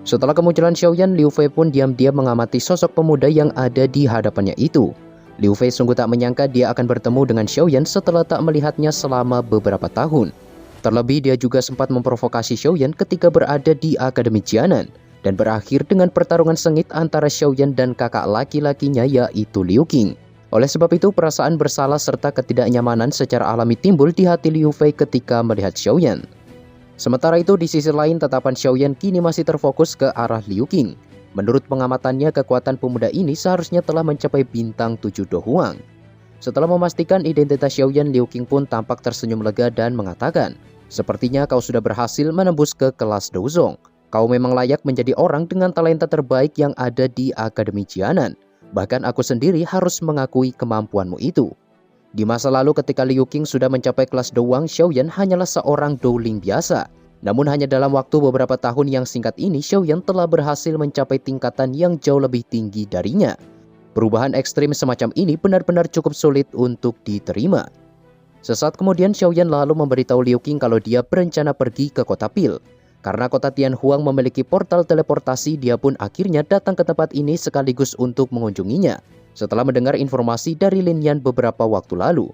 Setelah kemunculan Xiaoyan, Liu Fei pun diam-diam mengamati sosok pemuda yang ada di hadapannya itu. Liu Fei sungguh tak menyangka dia akan bertemu dengan Xiaoyan setelah tak melihatnya selama beberapa tahun. Terlebih dia juga sempat memprovokasi Xiaoyan ketika berada di Akademi Jianan dan berakhir dengan pertarungan sengit antara Xiaoyan dan kakak laki-lakinya yaitu Liu Qing. Oleh sebab itu, perasaan bersalah serta ketidaknyamanan secara alami timbul di hati Liu Fei ketika melihat Xiaoyan. Sementara itu, di sisi lain, tatapan Xiaoyan kini masih terfokus ke arah Liu Qing. Menurut pengamatannya, kekuatan pemuda ini seharusnya telah mencapai bintang 7 Do Huang. Setelah memastikan identitas Xiaoyan, Liu Qing pun tampak tersenyum lega dan mengatakan, "Sepertinya kau sudah berhasil menembus ke kelas Douzong. Kau memang layak menjadi orang dengan talenta terbaik yang ada di Akademi Jianan. Bahkan aku sendiri harus mengakui kemampuanmu itu." Di masa lalu ketika Liu Qing sudah mencapai kelas Douang, Xiaoyan hanyalah seorang douling biasa. Namun hanya dalam waktu beberapa tahun yang singkat ini, Xiaoyan telah berhasil mencapai tingkatan yang jauh lebih tinggi darinya. Perubahan ekstrim semacam ini benar-benar cukup sulit untuk diterima. Sesaat kemudian, Xiaoyan lalu memberitahu Liu Qing kalau dia berencana pergi ke kota Pil. Karena kota Tianhuang memiliki portal teleportasi, dia pun akhirnya datang ke tempat ini sekaligus untuk mengunjunginya. Setelah mendengar informasi dari Lin Yan beberapa waktu lalu,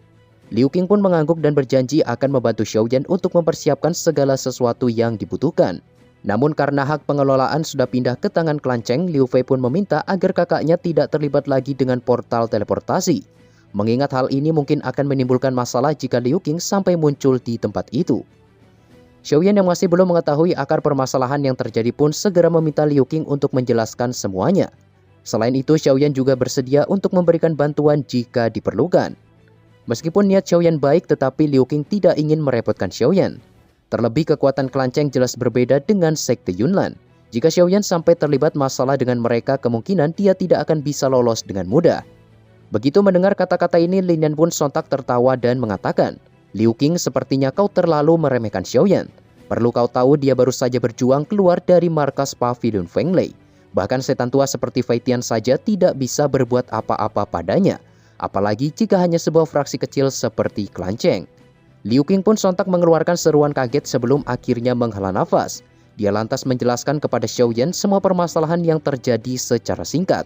Liu Qing pun mengangguk dan berjanji akan membantu Xiaoyan untuk mempersiapkan segala sesuatu yang dibutuhkan. Namun karena hak pengelolaan sudah pindah ke tangan Klan Cheng, Liu Fei pun meminta agar kakaknya tidak terlibat lagi dengan portal teleportasi. Mengingat hal ini mungkin akan menimbulkan masalah jika Liu Qing sampai muncul di tempat itu. Xiaoyan yang masih belum mengetahui akar permasalahan yang terjadi pun segera meminta Liu Qing untuk menjelaskan semuanya. Selain itu, Xiaoyan juga bersedia untuk memberikan bantuan jika diperlukan. Meskipun niat Xiaoyan baik, tetapi Liu Qing tidak ingin merepotkan Xiaoyan. Terlebih kekuatan Klan Cheng jelas berbeda dengan Sekte Yunlan. Jika Xiaoyan sampai terlibat masalah dengan mereka, kemungkinan dia tidak akan bisa lolos dengan mudah. Begitu mendengar kata-kata ini, Lin Yan pun sontak tertawa dan mengatakan, "Liu Qing, sepertinya kau terlalu meremehkan Xiaoyan. Perlu kau tahu dia baru saja berjuang keluar dari markas Pavilion Fenglei. Bahkan setan tua seperti Fei Tian saja tidak bisa berbuat apa-apa padanya. Apalagi jika hanya sebuah fraksi kecil seperti Klan Cheng." Liu Qing pun sontak mengeluarkan seruan kaget sebelum akhirnya menghela nafas. Dia lantas menjelaskan kepada Xiaoyan semua permasalahan yang terjadi secara singkat.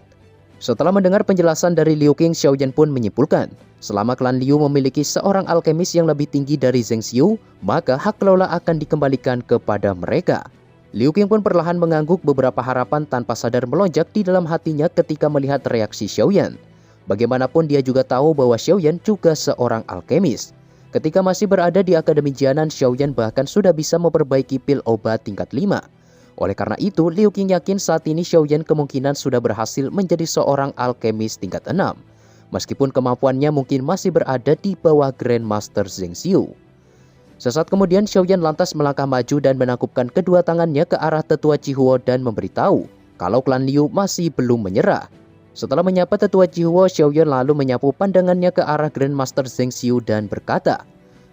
Setelah mendengar penjelasan dari Liu Qing, Xiaoyan pun menyimpulkan, selama klan Liu memiliki seorang alkemis yang lebih tinggi dari Zheng Xiu, maka hak kelola akan dikembalikan kepada mereka. Liu Qing pun perlahan mengangguk, beberapa harapan tanpa sadar melonjak di dalam hatinya ketika melihat reaksi Xiaoyan. Bagaimanapun dia juga tahu bahwa Xiaoyan juga seorang alkemis. Ketika masih berada di Akademi Jianan, Xiaoyan bahkan sudah bisa memperbaiki pil obat tingkat 5. Oleh karena itu, Liu Qing yakin saat ini Xiaoyan kemungkinan sudah berhasil menjadi seorang alkemis tingkat 6. Meskipun kemampuannya mungkin masih berada di bawah Grandmaster Zheng Xiu. Sesaat kemudian, Xiaoyan lantas melangkah maju dan menangkupkan kedua tangannya ke arah tetua Chihuo dan memberitahu kalau klan Liu masih belum menyerah. Setelah menyapa tetua Chihuo, Xiaoyan lalu menyapu pandangannya ke arah Grandmaster Zheng Xiu dan berkata,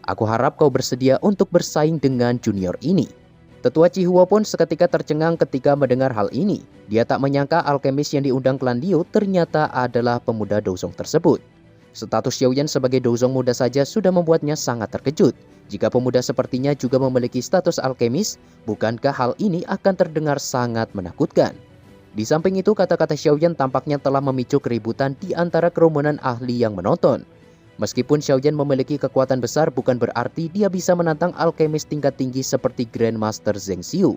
"Aku harap kau bersedia untuk bersaing dengan junior ini." Tetua Chihuo pun seketika tercengang ketika mendengar hal ini. Dia tak menyangka alkemis yang diundang klan Liu ternyata adalah pemuda Douzong tersebut. Status Xiaoyan sebagai Douzong muda saja sudah membuatnya sangat terkejut. Jika pemuda sepertinya juga memiliki status alkemis, bukankah hal ini akan terdengar sangat menakutkan? Di samping itu, kata-kata Xiaoyan tampaknya telah memicu keributan di antara kerumunan ahli yang menonton. Meskipun Xiaoyan memiliki kekuatan besar, bukan berarti dia bisa menantang alkemis tingkat tinggi seperti Grandmaster Zheng Xiu.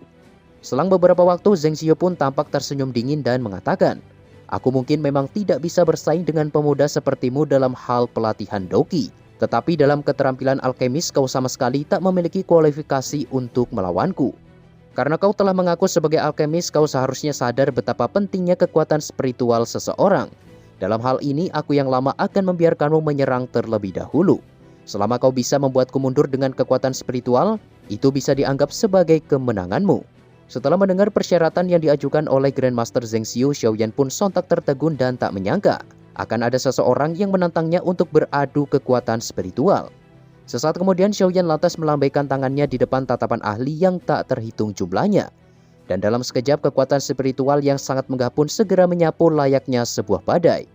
Selang beberapa waktu, Zheng Xiu pun tampak tersenyum dingin dan mengatakan, "Aku mungkin memang tidak bisa bersaing dengan pemuda sepertimu dalam hal pelatihan Doqi. Tetapi dalam keterampilan alkemis kau sama sekali tak memiliki kualifikasi untuk melawanku. Karena kau telah mengaku sebagai alkemis, kau seharusnya sadar betapa pentingnya kekuatan spiritual seseorang. Dalam hal ini, aku yang lama akan membiarkanmu menyerang terlebih dahulu. Selama kau bisa membuatku mundur dengan kekuatan spiritual, itu bisa dianggap sebagai kemenanganmu." Setelah mendengar persyaratan yang diajukan oleh Grandmaster Zheng Xiu, Xiaoyan pun sontak tertegun dan tak menyangka akan ada seseorang yang menantangnya untuk beradu kekuatan spiritual. Sesaat kemudian, Xiaoyan lantas melambaikan tangannya di depan tatapan ahli yang tak terhitung jumlahnya. Dan dalam sekejap, kekuatan spiritual yang sangat megah pun segera menyapu layaknya sebuah badai.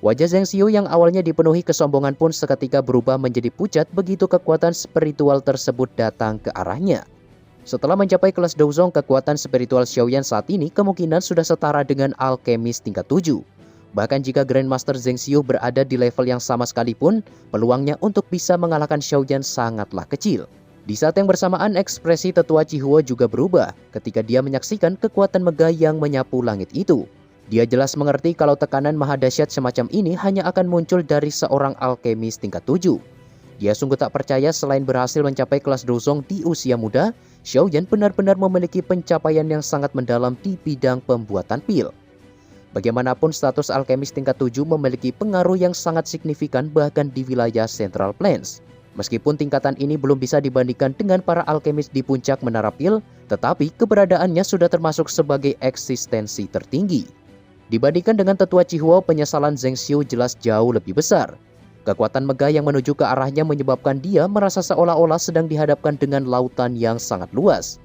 Wajah Zheng Xiu yang awalnya dipenuhi kesombongan pun seketika berubah menjadi pucat begitu kekuatan spiritual tersebut datang ke arahnya. Setelah mencapai kelas Douzong, kekuatan spiritual Xiaoyan saat ini kemungkinan sudah setara dengan alkemis tingkat 7. Bahkan jika Grandmaster Zheng Xiu berada di level yang sama sekalipun, peluangnya untuk bisa mengalahkan Xiaoyan sangatlah kecil. Di saat yang bersamaan, ekspresi tetua Chihuo juga berubah ketika dia menyaksikan kekuatan megah yang menyapu langit itu. Dia jelas mengerti kalau tekanan maha dahsyat semacam ini hanya akan muncul dari seorang alkemis tingkat 7. Dia sungguh tak percaya selain berhasil mencapai kelas Douzong di usia muda, Xiaoyan benar-benar memiliki pencapaian yang sangat mendalam di bidang pembuatan pil. Bagaimanapun status alkemis tingkat 7 memiliki pengaruh yang sangat signifikan bahkan di wilayah Central Plains. Meskipun tingkatan ini belum bisa dibandingkan dengan para alkemis di puncak menara pil, tetapi keberadaannya sudah termasuk sebagai eksistensi tertinggi. Dibandingkan dengan tetua Chihuo, penyesalan Zheng Xiu jelas jauh lebih besar. Kekuatan megah yang menuju ke arahnya menyebabkan dia merasa seolah-olah sedang dihadapkan dengan lautan yang sangat luas.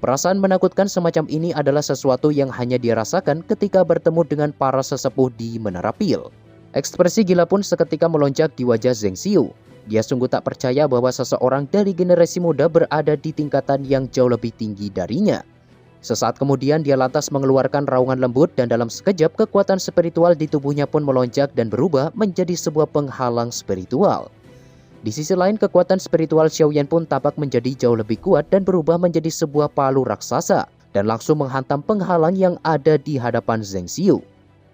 Perasaan menakutkan semacam ini adalah sesuatu yang hanya dia rasakan ketika bertemu dengan para sesepuh di menara pil. Ekspresi gila pun seketika melonjak di wajah Zheng Xiu. Dia sungguh tak percaya bahwa seseorang dari generasi muda berada di tingkatan yang jauh lebih tinggi darinya. Sesaat kemudian dia lantas mengeluarkan raungan lembut dan dalam sekejap kekuatan spiritual di tubuhnya pun melonjak dan berubah menjadi sebuah penghalang spiritual. Di sisi lain, kekuatan spiritual Xiaoyan pun tampak menjadi jauh lebih kuat dan berubah menjadi sebuah palu raksasa dan langsung menghantam penghalang yang ada di hadapan Zheng Xiu.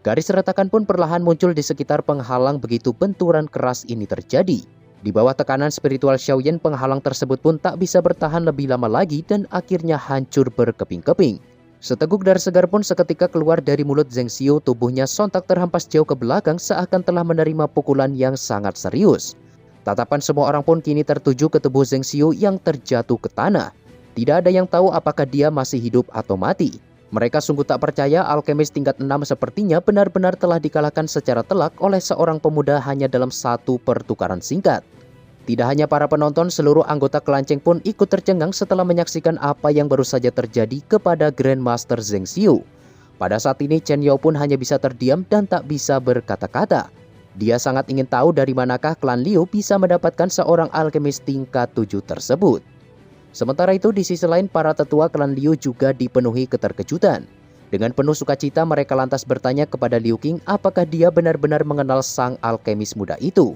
Garis retakan pun perlahan muncul di sekitar penghalang begitu benturan keras ini terjadi. Di bawah tekanan spiritual Xiaoyan, penghalang tersebut pun tak bisa bertahan lebih lama lagi dan akhirnya hancur berkeping-keping. Seteguk darah segar pun seketika keluar dari mulut Zheng Xiu, tubuhnya sontak terhempas jauh ke belakang seakan telah menerima pukulan yang sangat serius. Tatapan semua orang pun kini tertuju ke tubuh Zheng Xiu yang terjatuh ke tanah. Tidak ada yang tahu apakah dia masih hidup atau mati. Mereka sungguh tak percaya alkemis tingkat 6 sepertinya benar-benar telah dikalahkan secara telak oleh seorang pemuda hanya dalam satu pertukaran singkat. Tidak hanya para penonton, seluruh anggota kelanceng pun ikut tercengang setelah menyaksikan apa yang baru saja terjadi kepada Grandmaster Zheng Xiu. Pada saat ini Chen Yao pun hanya bisa terdiam dan tak bisa berkata-kata. Dia sangat ingin tahu dari manakah klan Liu bisa mendapatkan seorang alkemis tingkat 7 tersebut. Sementara itu di sisi lain para tetua klan Liu juga dipenuhi keterkejutan. Dengan penuh sukacita mereka lantas bertanya kepada Liu Qing apakah dia benar-benar mengenal sang alkemis muda itu.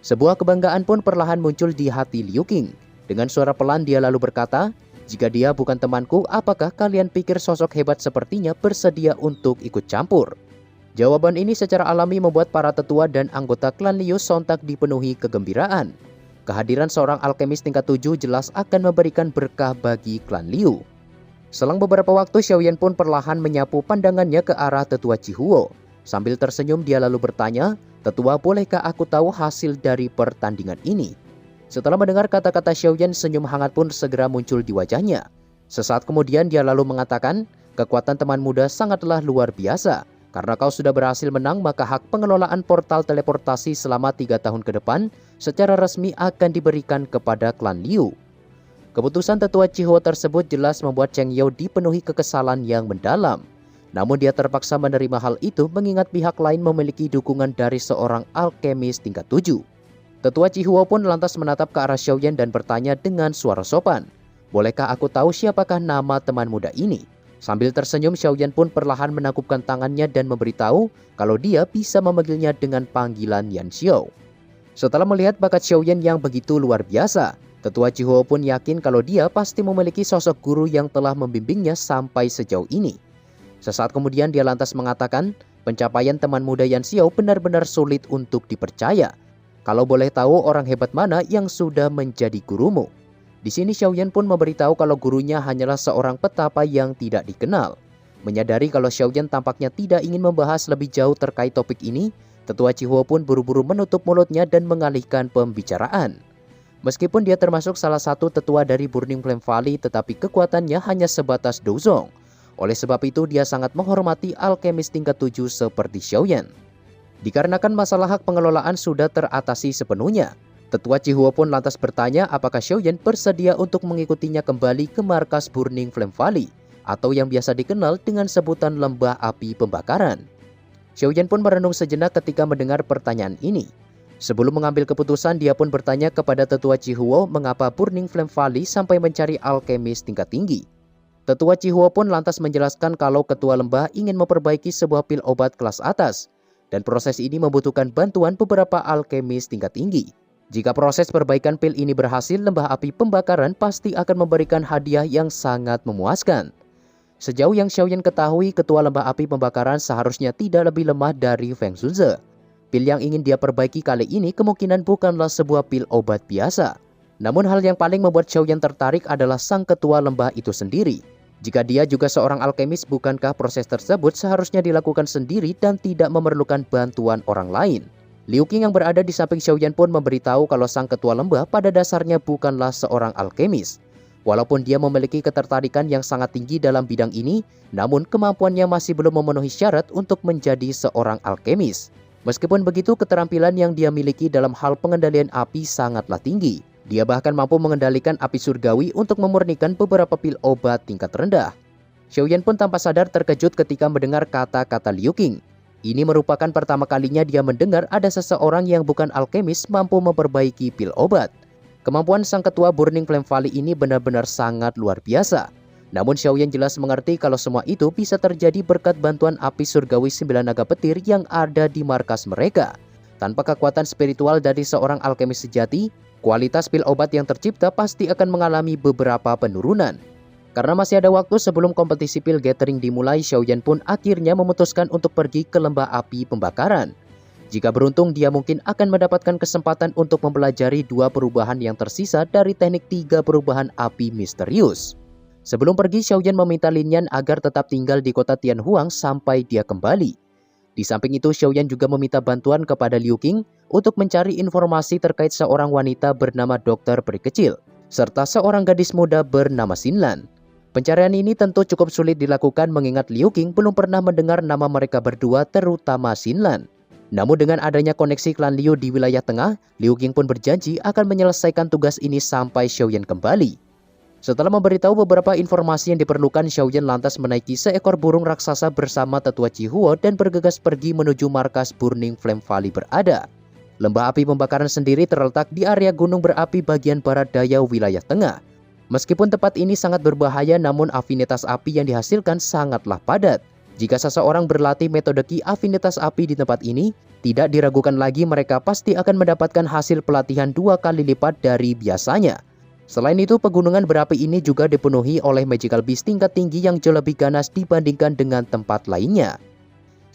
Sebuah kebanggaan pun perlahan muncul di hati Liu Qing. Dengan suara pelan dia lalu berkata, "Jika dia bukan temanku, apakah kalian pikir sosok hebat sepertinya bersedia untuk ikut campur?" Jawaban ini secara alami membuat para tetua dan anggota klan Liu sontak dipenuhi kegembiraan. Kehadiran seorang alkemis tingkat 7 jelas akan memberikan berkah bagi klan Liu. Selang beberapa waktu, Xiaoyan pun perlahan menyapu pandangannya ke arah tetua Chihuo. Sambil tersenyum dia lalu bertanya, "Tetua, bolehkah aku tahu hasil dari pertandingan ini?" Setelah mendengar kata-kata Xiaoyan, senyum hangat pun segera muncul di wajahnya. Sesaat kemudian dia lalu mengatakan, "Kekuatan teman muda sangatlah luar biasa. Karena kau sudah berhasil menang, maka hak pengelolaan portal teleportasi selama 3 tahun ke depan secara resmi akan diberikan kepada klan Liu." Keputusan tetua Chihuo tersebut jelas membuat Cheng Yao dipenuhi kekesalan yang mendalam. Namun dia terpaksa menerima hal itu mengingat pihak lain memiliki dukungan dari seorang alkemis tingkat 7. Tetua Chihuo pun lantas menatap ke arah Xiaoyan dan bertanya dengan suara sopan, "Bolehkah aku tahu siapakah nama teman muda ini?" Sambil tersenyum, Xiaoyan pun perlahan menakupkan tangannya dan memberitahu kalau dia bisa memanggilnya dengan panggilan Yan Xiao. Setelah melihat bakat Xiaoyan yang begitu luar biasa, tetua Chihuo pun yakin kalau dia pasti memiliki sosok guru yang telah membimbingnya sampai sejauh ini. Sesaat kemudian dia lantas mengatakan, "Pencapaian teman muda Yan Xiao benar-benar sulit untuk dipercaya. Kalau boleh tahu orang hebat mana yang sudah menjadi gurumu?" Di sini Xiaoyan pun memberitahu kalau gurunya hanyalah seorang petapa yang tidak dikenal. Menyadari kalau Xiaoyan tampaknya tidak ingin membahas lebih jauh terkait topik ini, tetua Chihuo pun buru-buru menutup mulutnya dan mengalihkan pembicaraan. Meskipun dia termasuk salah satu tetua dari Burning Flame Valley, tetapi kekuatannya hanya sebatas Douzong. Oleh sebab itu dia sangat menghormati alkemis tingkat 7 seperti Xiaoyan. Dikarenakan masalah hak pengelolaan sudah teratasi sepenuhnya, tetua Chihuo pun lantas bertanya apakah Xiaoyan bersedia untuk mengikutinya kembali ke markas Burning Flame Valley, atau yang biasa dikenal dengan sebutan lembah api pembakaran. Xiaoyan pun merenung sejenak ketika mendengar pertanyaan ini. Sebelum mengambil keputusan, dia pun bertanya kepada Tetua Chihuo mengapa Burning Flame Valley sampai mencari alkemis tingkat tinggi. Tetua Chihuo pun lantas menjelaskan kalau ketua lembah ingin memperbaiki sebuah pil obat kelas atas, dan proses ini membutuhkan bantuan beberapa alkemis tingkat tinggi. Jika proses perbaikan pil ini berhasil, lembah api pembakaran pasti akan memberikan hadiah yang sangat memuaskan. Sejauh yang Xiaoyan ketahui, ketua lembah api pembakaran seharusnya tidak lebih lemah dari Feng Zunze. Pil yang ingin dia perbaiki kali ini kemungkinan bukanlah sebuah pil obat biasa. Namun hal yang paling membuat Xiaoyan tertarik adalah sang ketua lembah itu sendiri. Jika dia juga seorang alkemis, bukankah proses tersebut seharusnya dilakukan sendiri dan tidak memerlukan bantuan orang lain? Liu Qing yang berada di samping Xiaoyan pun memberitahu kalau sang ketua lembah pada dasarnya bukanlah seorang alkemis. Walaupun dia memiliki ketertarikan yang sangat tinggi dalam bidang ini, namun kemampuannya masih belum memenuhi syarat untuk menjadi seorang alkemis. Meskipun begitu, keterampilan yang dia miliki dalam hal pengendalian api sangatlah tinggi. Dia bahkan mampu mengendalikan api surgawi untuk memurnikan beberapa pil obat tingkat rendah. Xiaoyan pun tanpa sadar terkejut ketika mendengar kata-kata Liu Qing. Ini merupakan pertama kalinya dia mendengar ada seseorang yang bukan alkemis mampu memperbaiki pil obat. Kemampuan sang ketua Burning Flame Valley ini benar-benar sangat luar biasa. Namun Xiaoyan jelas mengerti kalau semua itu bisa terjadi berkat bantuan api surgawi 9 naga petir yang ada di markas mereka. Tanpa kekuatan spiritual dari seorang alkemis sejati, kualitas pil obat yang tercipta pasti akan mengalami beberapa penurunan. Karena masih ada waktu sebelum kompetisi pil gathering dimulai, Xiaoyan pun akhirnya memutuskan untuk pergi ke lembah api pembakaran. Jika beruntung, dia mungkin akan mendapatkan kesempatan untuk mempelajari 2 perubahan yang tersisa dari teknik 3 perubahan api misterius. Sebelum pergi, Xiaoyan meminta Lin Yan agar tetap tinggal di kota Tianhuang sampai dia kembali. Di samping itu, Xiaoyan juga meminta bantuan kepada Liu Qing untuk mencari informasi terkait seorang wanita bernama Dokter Peri Kecil, serta seorang gadis muda bernama Xinlan. Pencarian ini tentu cukup sulit dilakukan mengingat Liu Qing belum pernah mendengar nama mereka berdua, terutama Xinlan. Namun dengan adanya koneksi klan Liu di wilayah tengah, Liu Qing pun berjanji akan menyelesaikan tugas ini sampai Xiaoyan kembali. Setelah memberitahu beberapa informasi yang diperlukan, Xiaoyan lantas menaiki seekor burung raksasa bersama Tetua Chihuo dan bergegas pergi menuju markas Burning Flame Valley berada. Lembah api pembakaran sendiri terletak di area gunung berapi bagian barat daya wilayah tengah. Meskipun tempat ini sangat berbahaya, namun afinitas api yang dihasilkan sangatlah padat. Jika seseorang berlatih metode Ki afinitas api di tempat ini, tidak diragukan lagi mereka pasti akan mendapatkan hasil pelatihan 2 kali lipat dari biasanya. Selain itu, pegunungan berapi ini juga dipenuhi oleh magical beast tingkat tinggi yang jauh lebih ganas dibandingkan dengan tempat lainnya.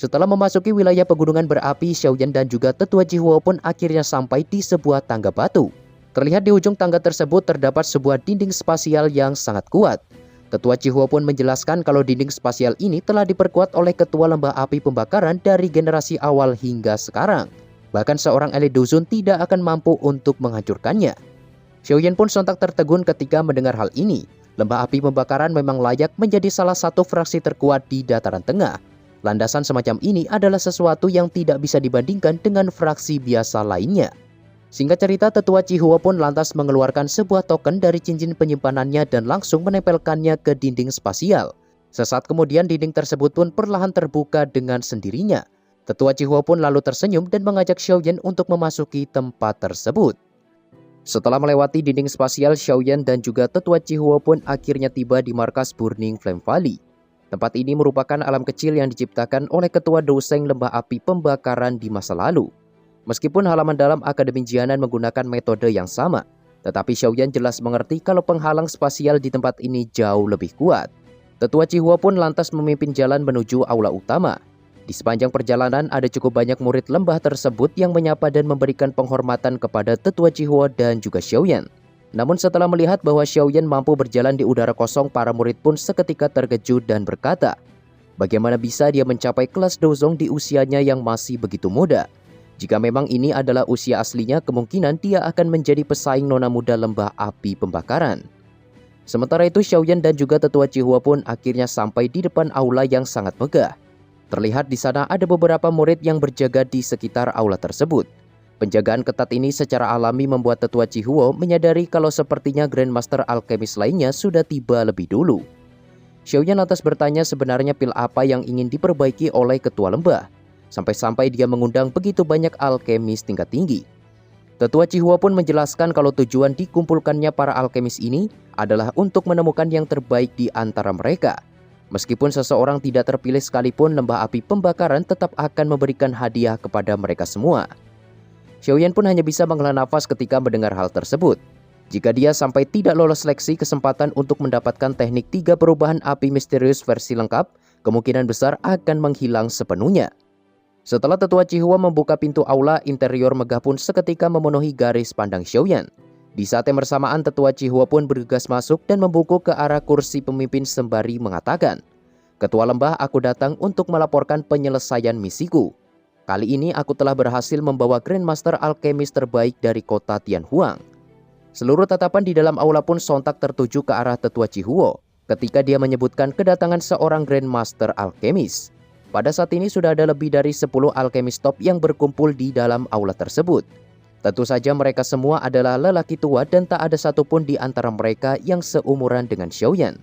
Setelah memasuki wilayah pegunungan berapi, Xiaoyan dan juga Tetua Chihuo pun akhirnya sampai di sebuah tangga batu. Terlihat di ujung tangga tersebut terdapat sebuah dinding spasial yang sangat kuat. Tetua Chihuo pun menjelaskan kalau dinding spasial ini telah diperkuat oleh ketua lembah api pembakaran dari generasi awal hingga sekarang. Bahkan seorang elit dusun tidak akan mampu untuk menghancurkannya. Xiaoyan pun sontak tertegun ketika mendengar hal ini. Lembah api pembakaran memang layak menjadi salah satu fraksi terkuat di dataran tengah. Landasan semacam ini adalah sesuatu yang tidak bisa dibandingkan dengan fraksi biasa lainnya. Singkat cerita, Tetua Chihuo pun lantas mengeluarkan sebuah token dari cincin penyimpanannya dan langsung menempelkannya ke dinding spasial. Sesaat kemudian dinding tersebut pun perlahan terbuka dengan sendirinya. Tetua Chihuo pun lalu tersenyum dan mengajak Xiaoyan untuk memasuki tempat tersebut. Setelah melewati dinding spasial, Xiaoyan dan juga Tetua Chihuo pun akhirnya tiba di markas Burning Flame Valley. Tempat ini merupakan alam kecil yang diciptakan oleh ketua Douseng lembah api pembakaran di masa lalu. Meskipun halaman dalam Akademi Jianan menggunakan metode yang sama, tetapi Xiaoyan jelas mengerti kalau penghalang spasial di tempat ini jauh lebih kuat. Tetua Chihuo pun lantas memimpin jalan menuju aula utama. Di sepanjang perjalanan ada cukup banyak murid lembah tersebut yang menyapa dan memberikan penghormatan kepada Tetua Chihuo dan juga Xiaoyan. Namun setelah melihat bahwa Xiaoyan mampu berjalan di udara kosong, para murid pun seketika terkejut dan berkata, bagaimana bisa dia mencapai kelas Dozong di usianya yang masih begitu muda? Jika memang ini adalah usia aslinya, kemungkinan dia akan menjadi pesaing nona muda lembah api pembakaran. Sementara itu, Xiaoyan dan juga Tetua Chihuo pun akhirnya sampai di depan aula yang sangat megah. Terlihat di sana ada beberapa murid yang berjaga di sekitar aula tersebut. Penjagaan ketat ini secara alami membuat Tetua Chihuo menyadari kalau sepertinya Grandmaster Alkemis lainnya sudah tiba lebih dulu. Xiaoyan lantas bertanya sebenarnya pil apa yang ingin diperbaiki oleh ketua lembah. Sampai-sampai dia mengundang begitu banyak alkemis tingkat tinggi. Tetua Chihua pun menjelaskan kalau tujuan dikumpulkannya para alkemis ini adalah untuk menemukan yang terbaik di antara mereka. Meskipun seseorang tidak terpilih sekalipun, lembah api pembakaran tetap akan memberikan hadiah kepada mereka semua. Xiaoyan pun hanya bisa menghela nafas ketika mendengar hal tersebut. Jika dia sampai tidak lolos seleksi, kesempatan untuk mendapatkan teknik 3 perubahan api misterius versi lengkap kemungkinan besar akan menghilang sepenuhnya. Setelah Tetua Chihua membuka pintu aula, interior megah pun seketika memenuhi garis pandang Xiaoyan. Di saat yang bersamaan, Tetua Chihua pun bergegas masuk dan membuku ke arah kursi pemimpin sembari mengatakan, "Ketua Lembah, aku datang untuk melaporkan penyelesaian misiku. Kali ini aku telah berhasil membawa Grandmaster Alkemis terbaik dari kota Tianhuang." Seluruh tatapan di dalam aula pun sontak tertuju ke arah Tetua Chihua ketika dia menyebutkan kedatangan seorang Grandmaster Alkemis. Pada saat ini sudah ada lebih dari 10 alkemis top yang berkumpul di dalam aula tersebut. Tentu saja mereka semua adalah lelaki tua dan tak ada satupun di antara mereka yang seumuran dengan Xiaoyan.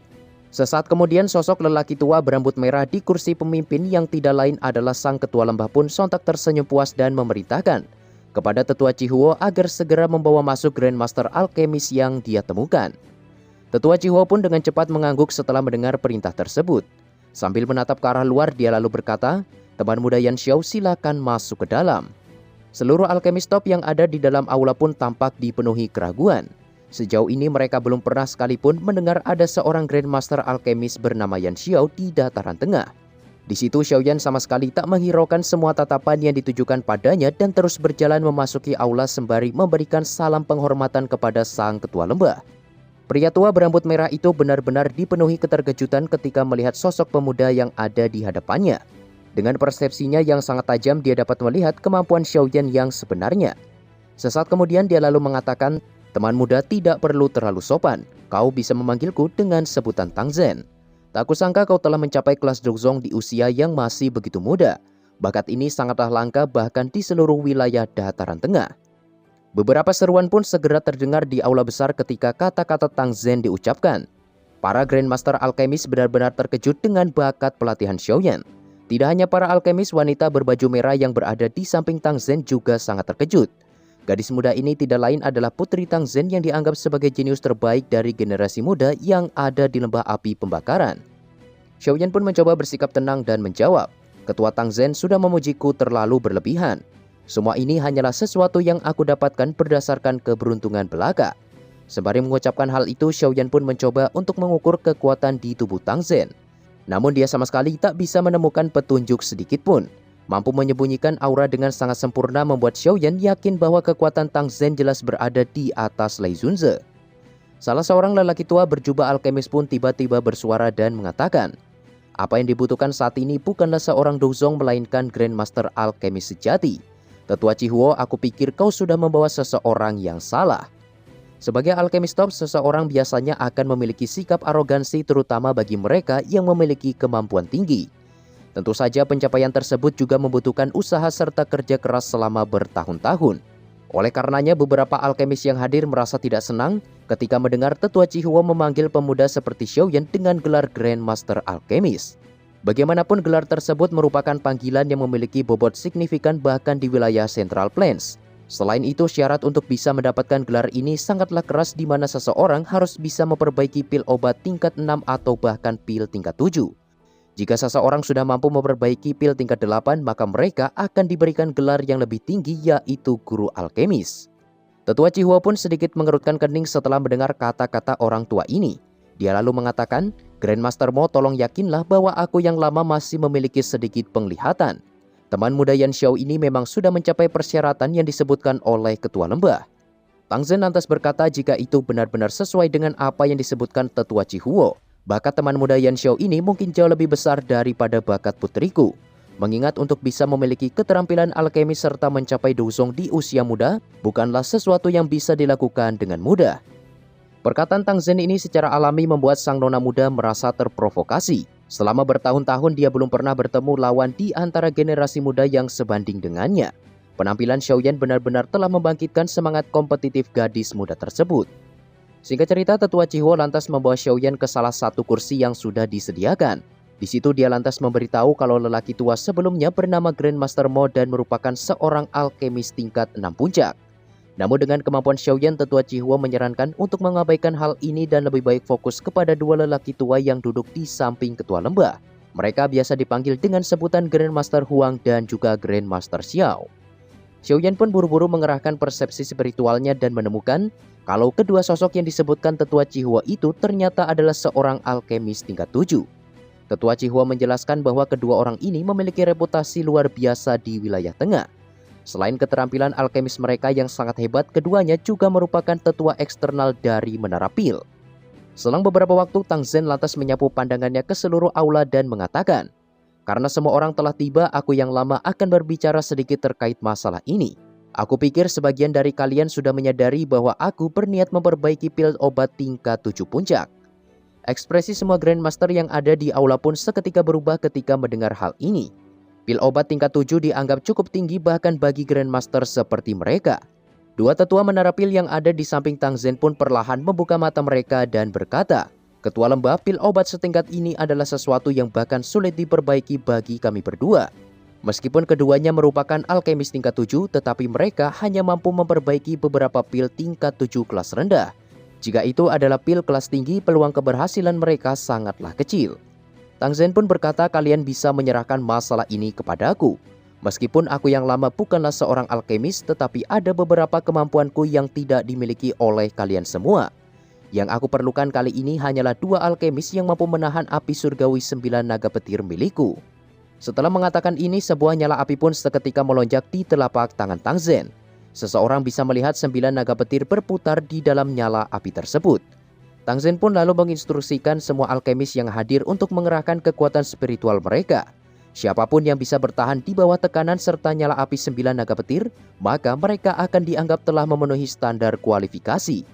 Sesaat kemudian sosok lelaki tua berambut merah di kursi pemimpin yang tidak lain adalah sang ketua lembah pun sontak tersenyum puas dan memerintahkan kepada Tetua Chihua agar segera membawa masuk Grandmaster Alkemis yang dia temukan. Tetua Chihua pun dengan cepat mengangguk setelah mendengar perintah tersebut. Sambil menatap ke arah luar, dia lalu berkata, "Teman muda Yan Xiao, silakan masuk ke dalam." Seluruh alkemis top yang ada di dalam aula pun tampak dipenuhi keraguan. Sejauh ini mereka belum pernah sekalipun mendengar ada seorang Grandmaster Alkemis bernama Yan Xiao di dataran tengah. Di situ Xiaoyan sama sekali tak menghiraukan semua tatapan yang ditujukan padanya dan terus berjalan memasuki aula sembari memberikan salam penghormatan kepada sang ketua lembah. Pria tua berambut merah itu benar-benar dipenuhi keterkejutan ketika melihat sosok pemuda yang ada di hadapannya. Dengan persepsinya yang sangat tajam, dia dapat melihat kemampuan Xiaoyan yang sebenarnya. Sesaat kemudian dia lalu mengatakan, "Teman muda, tidak perlu terlalu sopan. Kau bisa memanggilku dengan sebutan Tang Zhen. Tak kusangka kau telah mencapai kelas Dongzong di usia yang masih begitu muda. Bakat ini sangatlah langka bahkan di seluruh wilayah dataran tengah." Beberapa seruan pun segera terdengar di aula besar ketika kata-kata Tang Zhen diucapkan. Para Grandmaster Alkemis benar-benar terkejut dengan bakat pelatihan Xiaoyan. Tidak hanya para alkemis, wanita berbaju merah yang berada di samping Tang Zhen juga sangat terkejut. Gadis muda ini tidak lain adalah putri Tang Zhen yang dianggap sebagai jenius terbaik dari generasi muda yang ada di lembah api pembakaran. Xiaoyan pun mencoba bersikap tenang dan menjawab, "Ketua Tang Zhen sudah memujiku terlalu berlebihan. Semua ini hanyalah sesuatu yang aku dapatkan berdasarkan keberuntungan belaka." Sembari mengucapkan hal itu, Xiaoyan pun mencoba untuk mengukur kekuatan di tubuh Tang Zhen. Namun dia sama sekali tak bisa menemukan petunjuk sedikit pun. Mampu menyembunyikan aura dengan sangat sempurna membuat Xiaoyan yakin bahwa kekuatan Tang Zhen jelas berada di atas Lei Zunze. Salah seorang lelaki tua berjubah alkemis pun tiba-tiba bersuara dan mengatakan, "Apa yang dibutuhkan saat ini bukanlah seorang Dongzong melainkan Grandmaster Alkemis sejati. Tetua Chihua, aku pikir kau sudah membawa seseorang yang salah." Sebagai alkemis top, seseorang biasanya akan memiliki sikap arogansi terutama bagi mereka yang memiliki kemampuan tinggi. Tentu saja pencapaian tersebut juga membutuhkan usaha serta kerja keras selama bertahun-tahun. Oleh karenanya beberapa alkemis yang hadir merasa tidak senang ketika mendengar Tetua Chihua memanggil pemuda seperti Xiaoyan dengan gelar Grandmaster Alkemis. Bagaimanapun gelar tersebut merupakan panggilan yang memiliki bobot signifikan bahkan di wilayah Central Plains. Selain itu, syarat untuk bisa mendapatkan gelar ini sangatlah keras di mana seseorang harus bisa memperbaiki pil obat tingkat 6 atau bahkan pil tingkat 7. Jika seseorang sudah mampu memperbaiki pil tingkat 8, maka mereka akan diberikan gelar yang lebih tinggi yaitu Guru Alkemis. Tetua Chihua pun sedikit mengerutkan kening setelah mendengar kata-kata orang tua ini. Dia lalu mengatakan, "Grandmaster Mo, tolong yakinlah bahwa aku yang lama masih memiliki sedikit penglihatan. Teman muda Yan Xiao ini memang sudah mencapai persyaratan yang disebutkan oleh ketua lembah." Tang Zhen lantas berkata jika itu benar-benar sesuai dengan apa yang disebutkan Tetua Chihua. Bakat teman muda Yan Xiao ini mungkin jauh lebih besar daripada bakat putriku. Mengingat untuk bisa memiliki keterampilan alkemis serta mencapai Dongzong di usia muda bukanlah sesuatu yang bisa dilakukan dengan mudah. Perkataan Tang Zhen ini secara alami membuat sang nona muda merasa terprovokasi. Selama bertahun-tahun dia belum pernah bertemu lawan di antara generasi muda yang sebanding dengannya. Penampilan Xiaoyan benar-benar telah membangkitkan semangat kompetitif gadis muda tersebut. Singkat cerita, Tetua Chihua lantas membawa Xiaoyan ke salah satu kursi yang sudah disediakan. Di situ dia lantas memberitahu kalau lelaki tua sebelumnya bernama Grandmaster Mo dan merupakan seorang alkemis tingkat 6 puncak. Namun dengan kemampuan Xiaoyan, tetua Cihua menyarankan untuk mengabaikan hal ini dan lebih baik fokus kepada dua lelaki tua yang duduk di samping ketua lembah. Mereka biasa dipanggil dengan sebutan Grandmaster Huang dan juga Grandmaster Xiao. Xiaoyan pun buru-buru mengerahkan persepsi spiritualnya dan menemukan kalau kedua sosok yang disebutkan tetua Cihua itu ternyata adalah seorang alkemis tingkat 7. Tetua Cihua menjelaskan bahwa kedua orang ini memiliki reputasi luar biasa di wilayah tengah. Selain keterampilan alkemis mereka yang sangat hebat, keduanya juga merupakan tetua eksternal dari Menara Pil. Selang beberapa waktu, Tang Zhen lantas menyapu pandangannya ke seluruh aula dan mengatakan, "Karena semua orang telah tiba, aku yang lama akan berbicara sedikit terkait masalah ini. Aku pikir sebagian dari kalian sudah menyadari bahwa aku berniat memperbaiki pil obat tingkat 7 puncak." Ekspresi semua Grandmaster yang ada di aula pun seketika berubah ketika mendengar hal ini. Pil obat tingkat 7 dianggap cukup tinggi bahkan bagi Grandmaster seperti mereka. Dua tetua menara pil yang ada di samping Tang Zhen pun perlahan membuka mata mereka dan berkata, "Ketua lembah, pil obat setingkat ini adalah sesuatu yang bahkan sulit diperbaiki bagi kami berdua. Meskipun keduanya merupakan alkemis tingkat 7, tetapi mereka hanya mampu memperbaiki beberapa pil tingkat 7 kelas rendah. Jika itu adalah pil kelas tinggi, peluang keberhasilan mereka sangatlah kecil." Tang Zhen pun berkata, "Kalian bisa menyerahkan masalah ini kepadaku. Meskipun aku yang lama bukanlah seorang alkemis, tetapi ada beberapa kemampuanku yang tidak dimiliki oleh kalian semua. Yang aku perlukan kali ini hanyalah dua alkemis yang mampu menahan api surgawi 9 naga petir milikku." Setelah mengatakan ini, sebuah nyala api pun seketika melonjak di telapak tangan Tang Zhen. Seseorang bisa melihat 9 naga petir berputar di dalam nyala api tersebut. Tang Zhen pun lalu menginstruksikan semua alkemis yang hadir untuk mengerahkan kekuatan spiritual mereka. Siapapun yang bisa bertahan di bawah tekanan serta nyala api 9 naga petir, maka mereka akan dianggap telah memenuhi standar kualifikasi.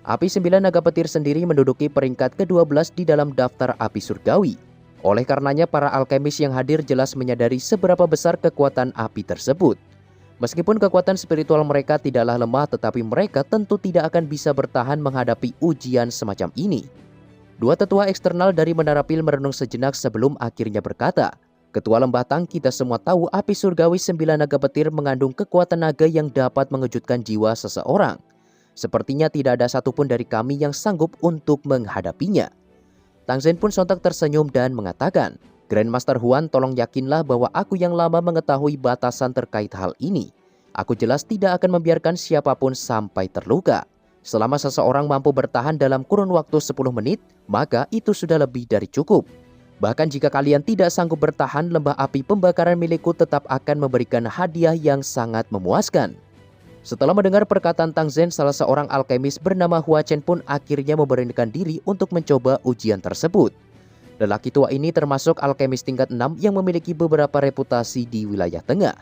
Api 9 naga petir sendiri menduduki peringkat ke-12 di dalam daftar api surgawi. Oleh karenanya, para alkemis yang hadir jelas menyadari seberapa besar kekuatan api tersebut. Meskipun kekuatan spiritual mereka tidaklah lemah, tetapi mereka tentu tidak akan bisa bertahan menghadapi ujian semacam ini. Dua tetua eksternal dari Menara Pil merenung sejenak sebelum akhirnya berkata, "Ketua Lembah Tang, kita semua tahu api surgawi 9 naga petir mengandung kekuatan naga yang dapat mengejutkan jiwa seseorang. Sepertinya tidak ada satupun dari kami yang sanggup untuk menghadapinya." Tang Zhen pun sontak tersenyum dan mengatakan, "Grandmaster Huan, tolong yakinlah bahwa aku yang lama mengetahui batasan terkait hal ini. Aku jelas tidak akan membiarkan siapapun sampai terluka. Selama seseorang mampu bertahan dalam kurun waktu 10 menit, maka itu sudah lebih dari cukup. Bahkan jika kalian tidak sanggup bertahan, lembah api pembakaran milikku tetap akan memberikan hadiah yang sangat memuaskan." Setelah mendengar perkataan Tang Zhen, salah seorang alkemis bernama Hua Chen pun akhirnya memberanikan diri untuk mencoba ujian tersebut. Lelaki tua ini termasuk alkemis tingkat 6 yang memiliki beberapa reputasi di wilayah tengah.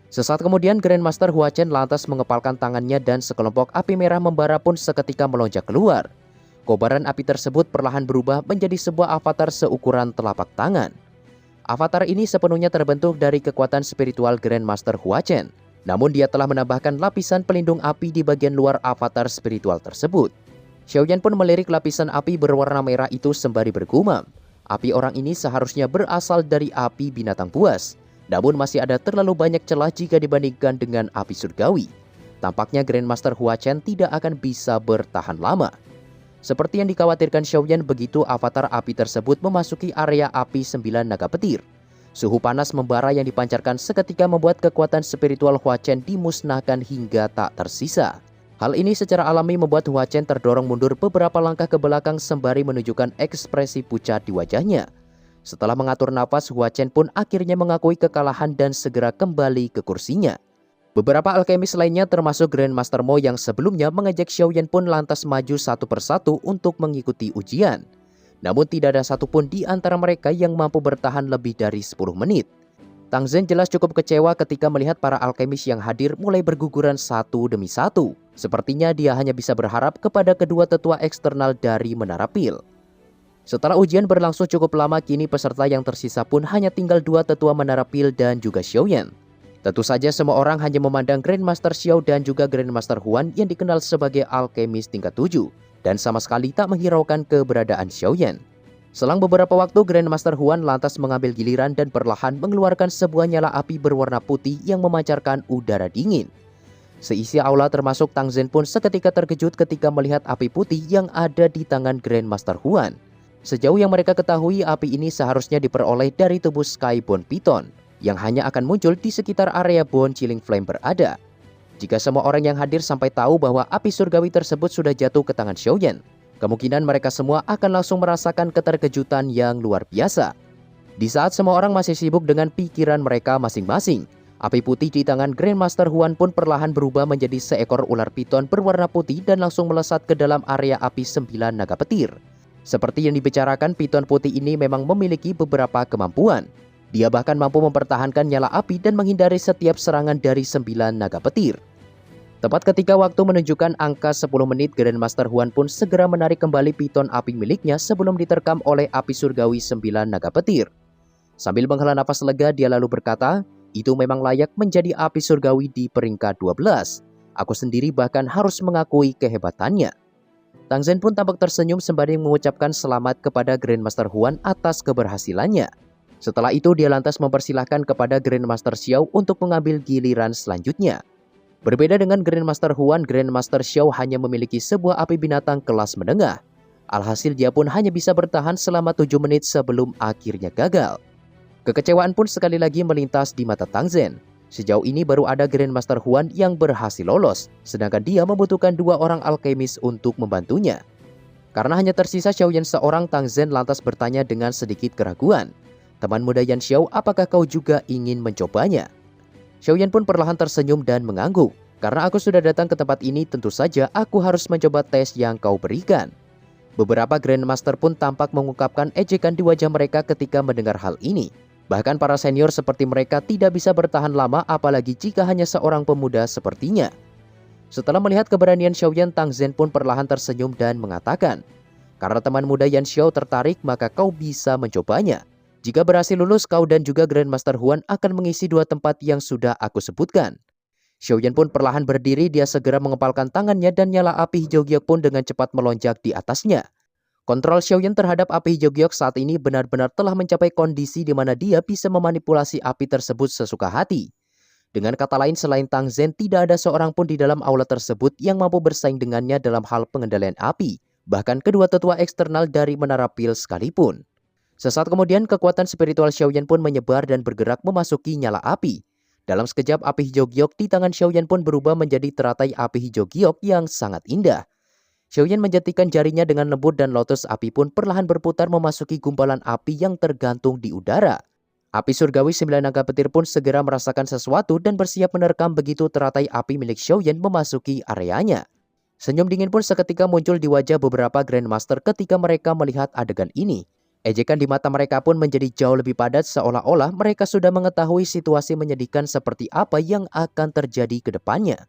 Sesaat kemudian, Grandmaster Hua Chen lantas mengepalkan tangannya dan sekelompok api merah membara pun seketika melonjak keluar. Kobaran api tersebut perlahan berubah menjadi sebuah avatar seukuran telapak tangan. Avatar ini sepenuhnya terbentuk dari kekuatan spiritual Grandmaster Hua Chen. Namun dia telah menambahkan lapisan pelindung api di bagian luar avatar spiritual tersebut. Xiaoyan pun melirik lapisan api berwarna merah itu sembari bergumam. Api orang ini seharusnya berasal dari api binatang buas. Namun masih ada terlalu banyak celah jika dibandingkan dengan api surgawi. Tampaknya Grandmaster Hua Chen tidak akan bisa bertahan lama. Seperti yang dikhawatirkan Xiaoyan, begitu avatar api tersebut memasuki area api 9 naga petir. Suhu panas membara yang dipancarkan seketika membuat kekuatan spiritual Hua Chen dimusnahkan hingga tak tersisa. Hal ini secara alami membuat Hua Chen terdorong mundur beberapa langkah ke belakang sembari menunjukkan ekspresi pucat di wajahnya. Setelah mengatur nafas, Hua Chen pun akhirnya mengakui kekalahan dan segera kembali ke kursinya. Beberapa alkemis lainnya termasuk Grandmaster Mo yang sebelumnya mengejek Xiaoyan pun lantas maju satu persatu untuk mengikuti ujian. Namun tidak ada satupun di antara mereka yang mampu bertahan lebih dari 10 menit. Tang Zhen jelas cukup kecewa ketika melihat para alkemis yang hadir mulai berguguran satu demi satu. Sepertinya dia hanya bisa berharap kepada kedua tetua eksternal dari Menara Pil. Setelah ujian berlangsung cukup lama, kini peserta yang tersisa pun hanya tinggal dua tetua Menara Pil dan juga Xiaoyan. Tentu saja semua orang hanya memandang Grandmaster Xiao dan juga Grandmaster Huan yang dikenal sebagai alkemis tingkat 7. Dan sama sekali tak menghiraukan keberadaan Xiaoyan. Selang beberapa waktu, Grandmaster Huan lantas mengambil giliran dan perlahan mengeluarkan sebuah nyala api berwarna putih yang memancarkan udara dingin. Seisi aula termasuk Tang Zen pun seketika terkejut ketika melihat api putih yang ada di tangan Grandmaster Huan. Sejauh yang mereka ketahui, api ini seharusnya diperoleh dari tubuh Skybound Python yang hanya akan muncul di sekitar area Bone Chilling Flame berada. Jika semua orang yang hadir sampai tahu bahwa api surgawi tersebut sudah jatuh ke tangan Xiaoyan, kemungkinan mereka semua akan langsung merasakan keterkejutan yang luar biasa. Di saat semua orang masih sibuk dengan pikiran mereka masing-masing, api putih di tangan Grandmaster Huan pun perlahan berubah menjadi seekor ular piton berwarna putih dan langsung melesat ke dalam area api 9 naga petir. Seperti yang dibicarakan, piton putih ini memang memiliki beberapa kemampuan. Dia bahkan mampu mempertahankan nyala api dan menghindari setiap serangan dari 9 naga petir. Tepat ketika waktu menunjukkan angka 10 menit, Grandmaster Huan pun segera menarik kembali piton api miliknya sebelum diterkam oleh api surgawi 9 naga petir. Sambil menghela nafas lega, dia lalu berkata, "Itu memang layak menjadi api surgawi di peringkat 12. Aku sendiri bahkan harus mengakui kehebatannya." Tang Zen pun tampak tersenyum sembari mengucapkan selamat kepada Grandmaster Huan atas keberhasilannya. Setelah itu dia lantas mempersilahkan kepada Grandmaster Xiao untuk mengambil giliran selanjutnya. Berbeda dengan Grandmaster Huan, Grandmaster Xiao hanya memiliki sebuah api binatang kelas menengah. Alhasil dia pun hanya bisa bertahan selama 7 menit sebelum akhirnya gagal. Kekecewaan pun sekali lagi melintas di mata Tang Zen. Sejauh ini baru ada Grandmaster Huan yang berhasil lolos, sedangkan dia membutuhkan 2 orang alkemis untuk membantunya. Karena hanya tersisa Xiaoyan seorang, Tang Zen lantas bertanya dengan sedikit keraguan, "Teman muda Yan Xiao, apakah kau juga ingin mencobanya?" Xiaoyan pun perlahan tersenyum dan mengangguk. "Karena aku sudah datang ke tempat ini, tentu saja aku harus mencoba tes yang kau berikan." Beberapa Grandmaster pun tampak mengungkapkan ejekan di wajah mereka ketika mendengar hal ini. Bahkan para senior seperti mereka tidak bisa bertahan lama, apalagi jika hanya seorang pemuda sepertinya. Setelah melihat keberanian Xiaoyan, Tang Zen pun perlahan tersenyum dan mengatakan, "Karena teman muda Yan Xiao tertarik, maka kau bisa mencobanya. Jika berhasil lulus, kau dan juga Grandmaster Huan akan mengisi 2 tempat yang sudah aku sebutkan." Xiaoyan pun perlahan berdiri, dia segera mengepalkan tangannya dan nyala api hijau giok pun dengan cepat melonjak di atasnya. Kontrol Xiaoyan terhadap api hijau giok saat ini benar-benar telah mencapai kondisi di mana dia bisa memanipulasi api tersebut sesuka hati. Dengan kata lain, selain Tang Zen, tidak ada seorang pun di dalam aula tersebut yang mampu bersaing dengannya dalam hal pengendalian api, bahkan kedua tetua eksternal dari Menara Pil sekalipun. Sesaat kemudian, kekuatan spiritual Xiaoyan pun menyebar dan bergerak memasuki nyala api. Dalam sekejap, api hijau giok di tangan Xiaoyan pun berubah menjadi teratai api hijau giok yang sangat indah. Xiaoyan menjentikan jarinya dengan lembut dan lotus api pun perlahan berputar memasuki gumpalan api yang tergantung di udara. Api surgawi 9 naga petir pun segera merasakan sesuatu dan bersiap menerkam begitu teratai api milik Xiaoyan memasuki areanya. Senyum dingin pun seketika muncul di wajah beberapa Grandmaster ketika mereka melihat adegan ini. Ejekan di mata mereka pun menjadi jauh lebih padat, seolah-olah mereka sudah mengetahui situasi menyedihkan seperti apa yang akan terjadi ke depannya.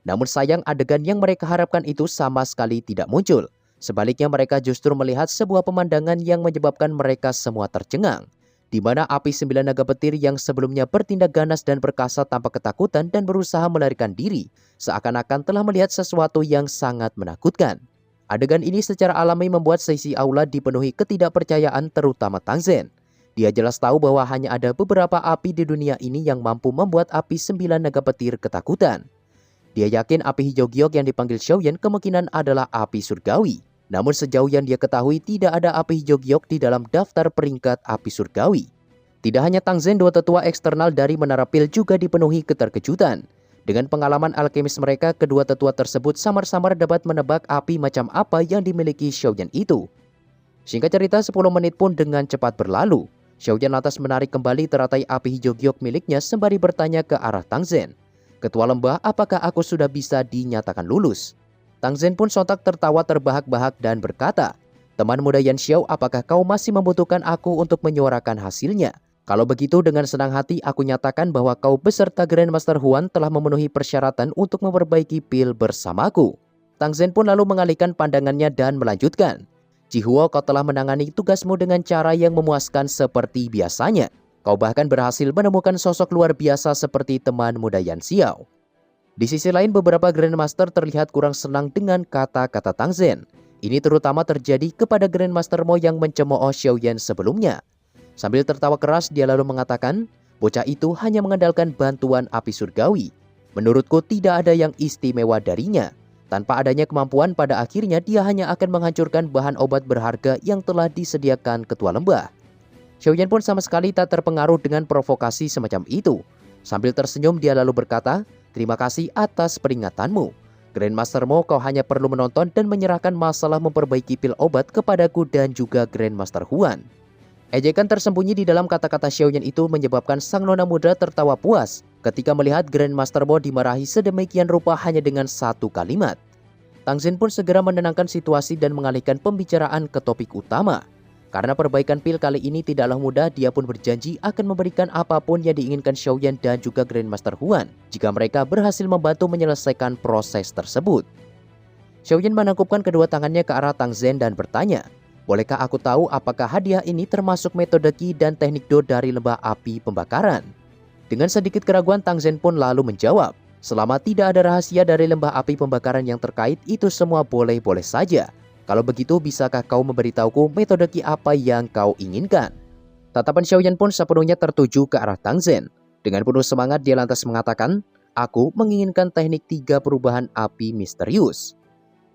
Namun sayang, adegan yang mereka harapkan itu sama sekali tidak muncul. Sebaliknya mereka justru melihat sebuah pemandangan yang menyebabkan mereka semua tercengang, di mana api 9 naga petir yang sebelumnya bertindak ganas dan perkasa tanpa ketakutan dan berusaha melarikan diri, seakan-akan telah melihat sesuatu yang sangat menakutkan. Adegan ini secara alami membuat seisi aula dipenuhi ketidakpercayaan, terutama Tang Zen. Dia jelas tahu bahwa hanya ada beberapa api di dunia ini yang mampu membuat api 9 naga petir ketakutan. Dia yakin api hijau giok yang dipanggil Xiaoyan kemungkinan adalah api surgawi. Namun sejauh yang dia ketahui, tidak ada api hijau giok di dalam daftar peringkat api surgawi. Tidak hanya Tang Zen, 2 tetua eksternal dari Menara Pil juga dipenuhi keterkejutan. Dengan pengalaman alkemis mereka, kedua tetua tersebut samar-samar dapat menebak api macam apa yang dimiliki Xiaoyan itu. Singkat cerita, 10 menit pun dengan cepat berlalu. Xiaoyan lantas menarik kembali teratai api hijau giok miliknya sembari bertanya ke arah Tang Zen, "Ketua lembah, apakah aku sudah bisa dinyatakan lulus?" Tang Zen pun sontak tertawa terbahak-bahak dan berkata, "Teman muda Yan Xiao, apakah kau masih membutuhkan aku untuk menyuarakan hasilnya? Kalau begitu, dengan senang hati aku nyatakan bahwa kau beserta Grandmaster Huan telah memenuhi persyaratan untuk memperbaiki pil bersamaku." Tang Zen pun lalu mengalihkan pandangannya dan melanjutkan, "Jihuo, kau telah menangani tugasmu dengan cara yang memuaskan seperti biasanya. Kau bahkan berhasil menemukan sosok luar biasa seperti teman muda Yan Xiao." Di sisi lain, beberapa Grandmaster terlihat kurang senang dengan kata-kata Tang Zen. Ini terutama terjadi kepada Grandmaster Mo yang mencemooh Xiaoyan sebelumnya. Sambil tertawa keras, dia lalu mengatakan, "Bocah itu hanya mengandalkan bantuan api surgawi. Menurutku tidak ada yang istimewa darinya. Tanpa adanya kemampuan, pada akhirnya dia hanya akan menghancurkan bahan obat berharga yang telah disediakan ketua lembah. Xiaoyan pun sama sekali tak terpengaruh dengan provokasi semacam itu. Sambil tersenyum dia lalu berkata, "Terima kasih atas peringatanmu. Grandmaster Mo, kau hanya perlu menonton dan menyerahkan masalah memperbaiki pil obat kepadaku dan juga Grandmaster Huan." Ejekan tersembunyi di dalam kata-kata Xiaoyan itu menyebabkan sang nona muda tertawa puas ketika melihat Grandmaster Mo dimarahi sedemikian rupa hanya dengan satu kalimat. Tang Zhen pun segera menenangkan situasi dan mengalihkan pembicaraan ke topik utama. Karena perbaikan pil kali ini tidaklah mudah, dia pun berjanji akan memberikan apapun yang diinginkan Xiaoyan dan juga Grandmaster Huan jika mereka berhasil membantu menyelesaikan proses tersebut. Xiaoyan menangkupkan kedua tangannya ke arah Tang Zhen dan bertanya, "Bolehkah aku tahu apakah hadiah ini termasuk metode Qi dan teknik Do dari lembah api pembakaran?" Dengan sedikit keraguan, Tang Zhen pun lalu menjawab, "Selama tidak ada rahasia dari lembah api pembakaran yang terkait, itu semua boleh-boleh saja. Kalau begitu, bisakah kau memberitahuku metode Qi apa yang kau inginkan?" Tatapan Xiaoyan pun sepenuhnya tertuju ke arah Tang Zhen. Dengan penuh semangat dia lantas mengatakan, "Aku menginginkan teknik 3 perubahan api misterius."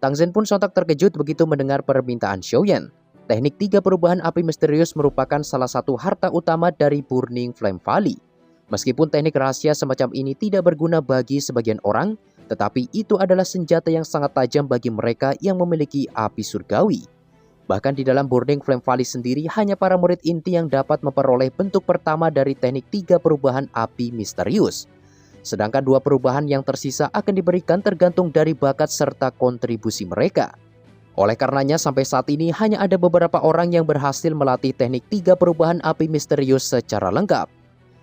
Tang Zhen pun sontak terkejut begitu mendengar permintaan Xiaoyan. Teknik 3 perubahan api misterius merupakan salah satu harta utama dari Burning Flame Valley. Meskipun teknik rahasia semacam ini tidak berguna bagi sebagian orang, tetapi itu adalah senjata yang sangat tajam bagi mereka yang memiliki api surgawi. Bahkan di dalam Burning Flame Valley sendiri, hanya para murid inti yang dapat memperoleh bentuk pertama dari teknik 3 perubahan api misterius. Sedangkan 2 perubahan yang tersisa akan diberikan tergantung dari bakat serta kontribusi mereka. Oleh karenanya sampai saat ini hanya ada beberapa orang yang berhasil melatih teknik 3 perubahan api misterius secara lengkap.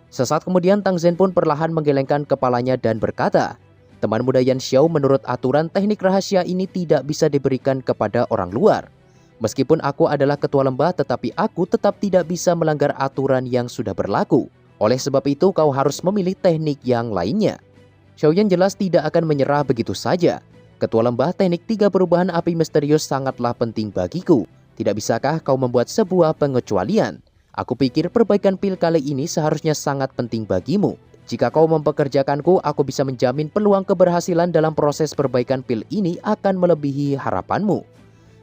Sesaat kemudian Tang Zhen pun perlahan menggelengkan kepalanya dan berkata, "Teman muda Yan Xiao, menurut aturan teknik rahasia ini tidak bisa diberikan kepada orang luar. Meskipun aku adalah ketua lembah, tetapi aku tetap tidak bisa melanggar aturan yang sudah berlaku. Oleh sebab itu kau harus memilih teknik yang lainnya." Xiaoyan jelas tidak akan menyerah begitu saja. "Ketua lembah, teknik 3 perubahan api misterius sangatlah penting bagiku. Tidak bisakah kau membuat sebuah pengecualian? Aku pikir perbaikan pil kali ini seharusnya sangat penting bagimu. Jika kau mempekerjakanku, aku bisa menjamin peluang keberhasilan dalam proses perbaikan pil ini akan melebihi harapanmu."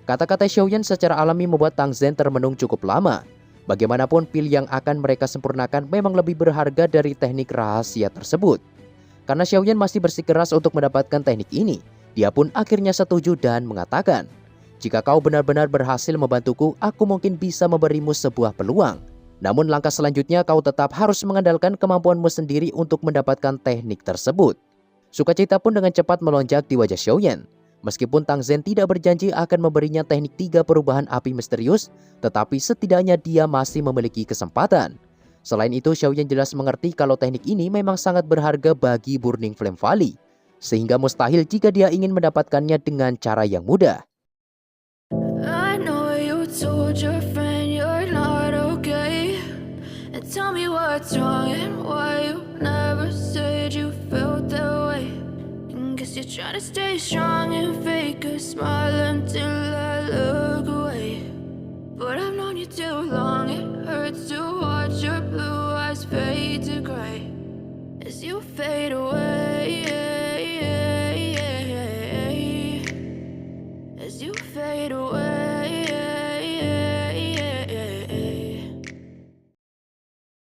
Kata-kata Xiaoyan secara alami membuat Tang Zhen termenung cukup lama. Bagaimanapun pil yang akan mereka sempurnakan memang lebih berharga dari teknik rahasia tersebut. Karena Xiaoyan masih bersikeras untuk mendapatkan teknik ini, dia pun akhirnya setuju dan mengatakan, "Jika kau benar-benar berhasil membantuku, aku mungkin bisa memberimu sebuah peluang. Namun langkah selanjutnya kau tetap harus mengandalkan kemampuanmu sendiri untuk mendapatkan teknik tersebut." Sukacita pun dengan cepat melonjak di wajah Xiaoyan. Meskipun Tang Zhen tidak berjanji akan memberinya teknik 3 perubahan api misterius, tetapi setidaknya dia masih memiliki kesempatan. Selain itu, Xiaoyan jelas mengerti kalau teknik ini memang sangat berharga bagi Burning Flame Valley, sehingga mustahil jika dia ingin mendapatkannya dengan cara yang mudah. I know you told your friend you're not okay, and tell me what's wrong and why you never said you felt that way. And guess you're trying to stay strong and fake a smile until I look away. But I've known you too long, it hurts to watch your blue eyes fade to gray as you fade away.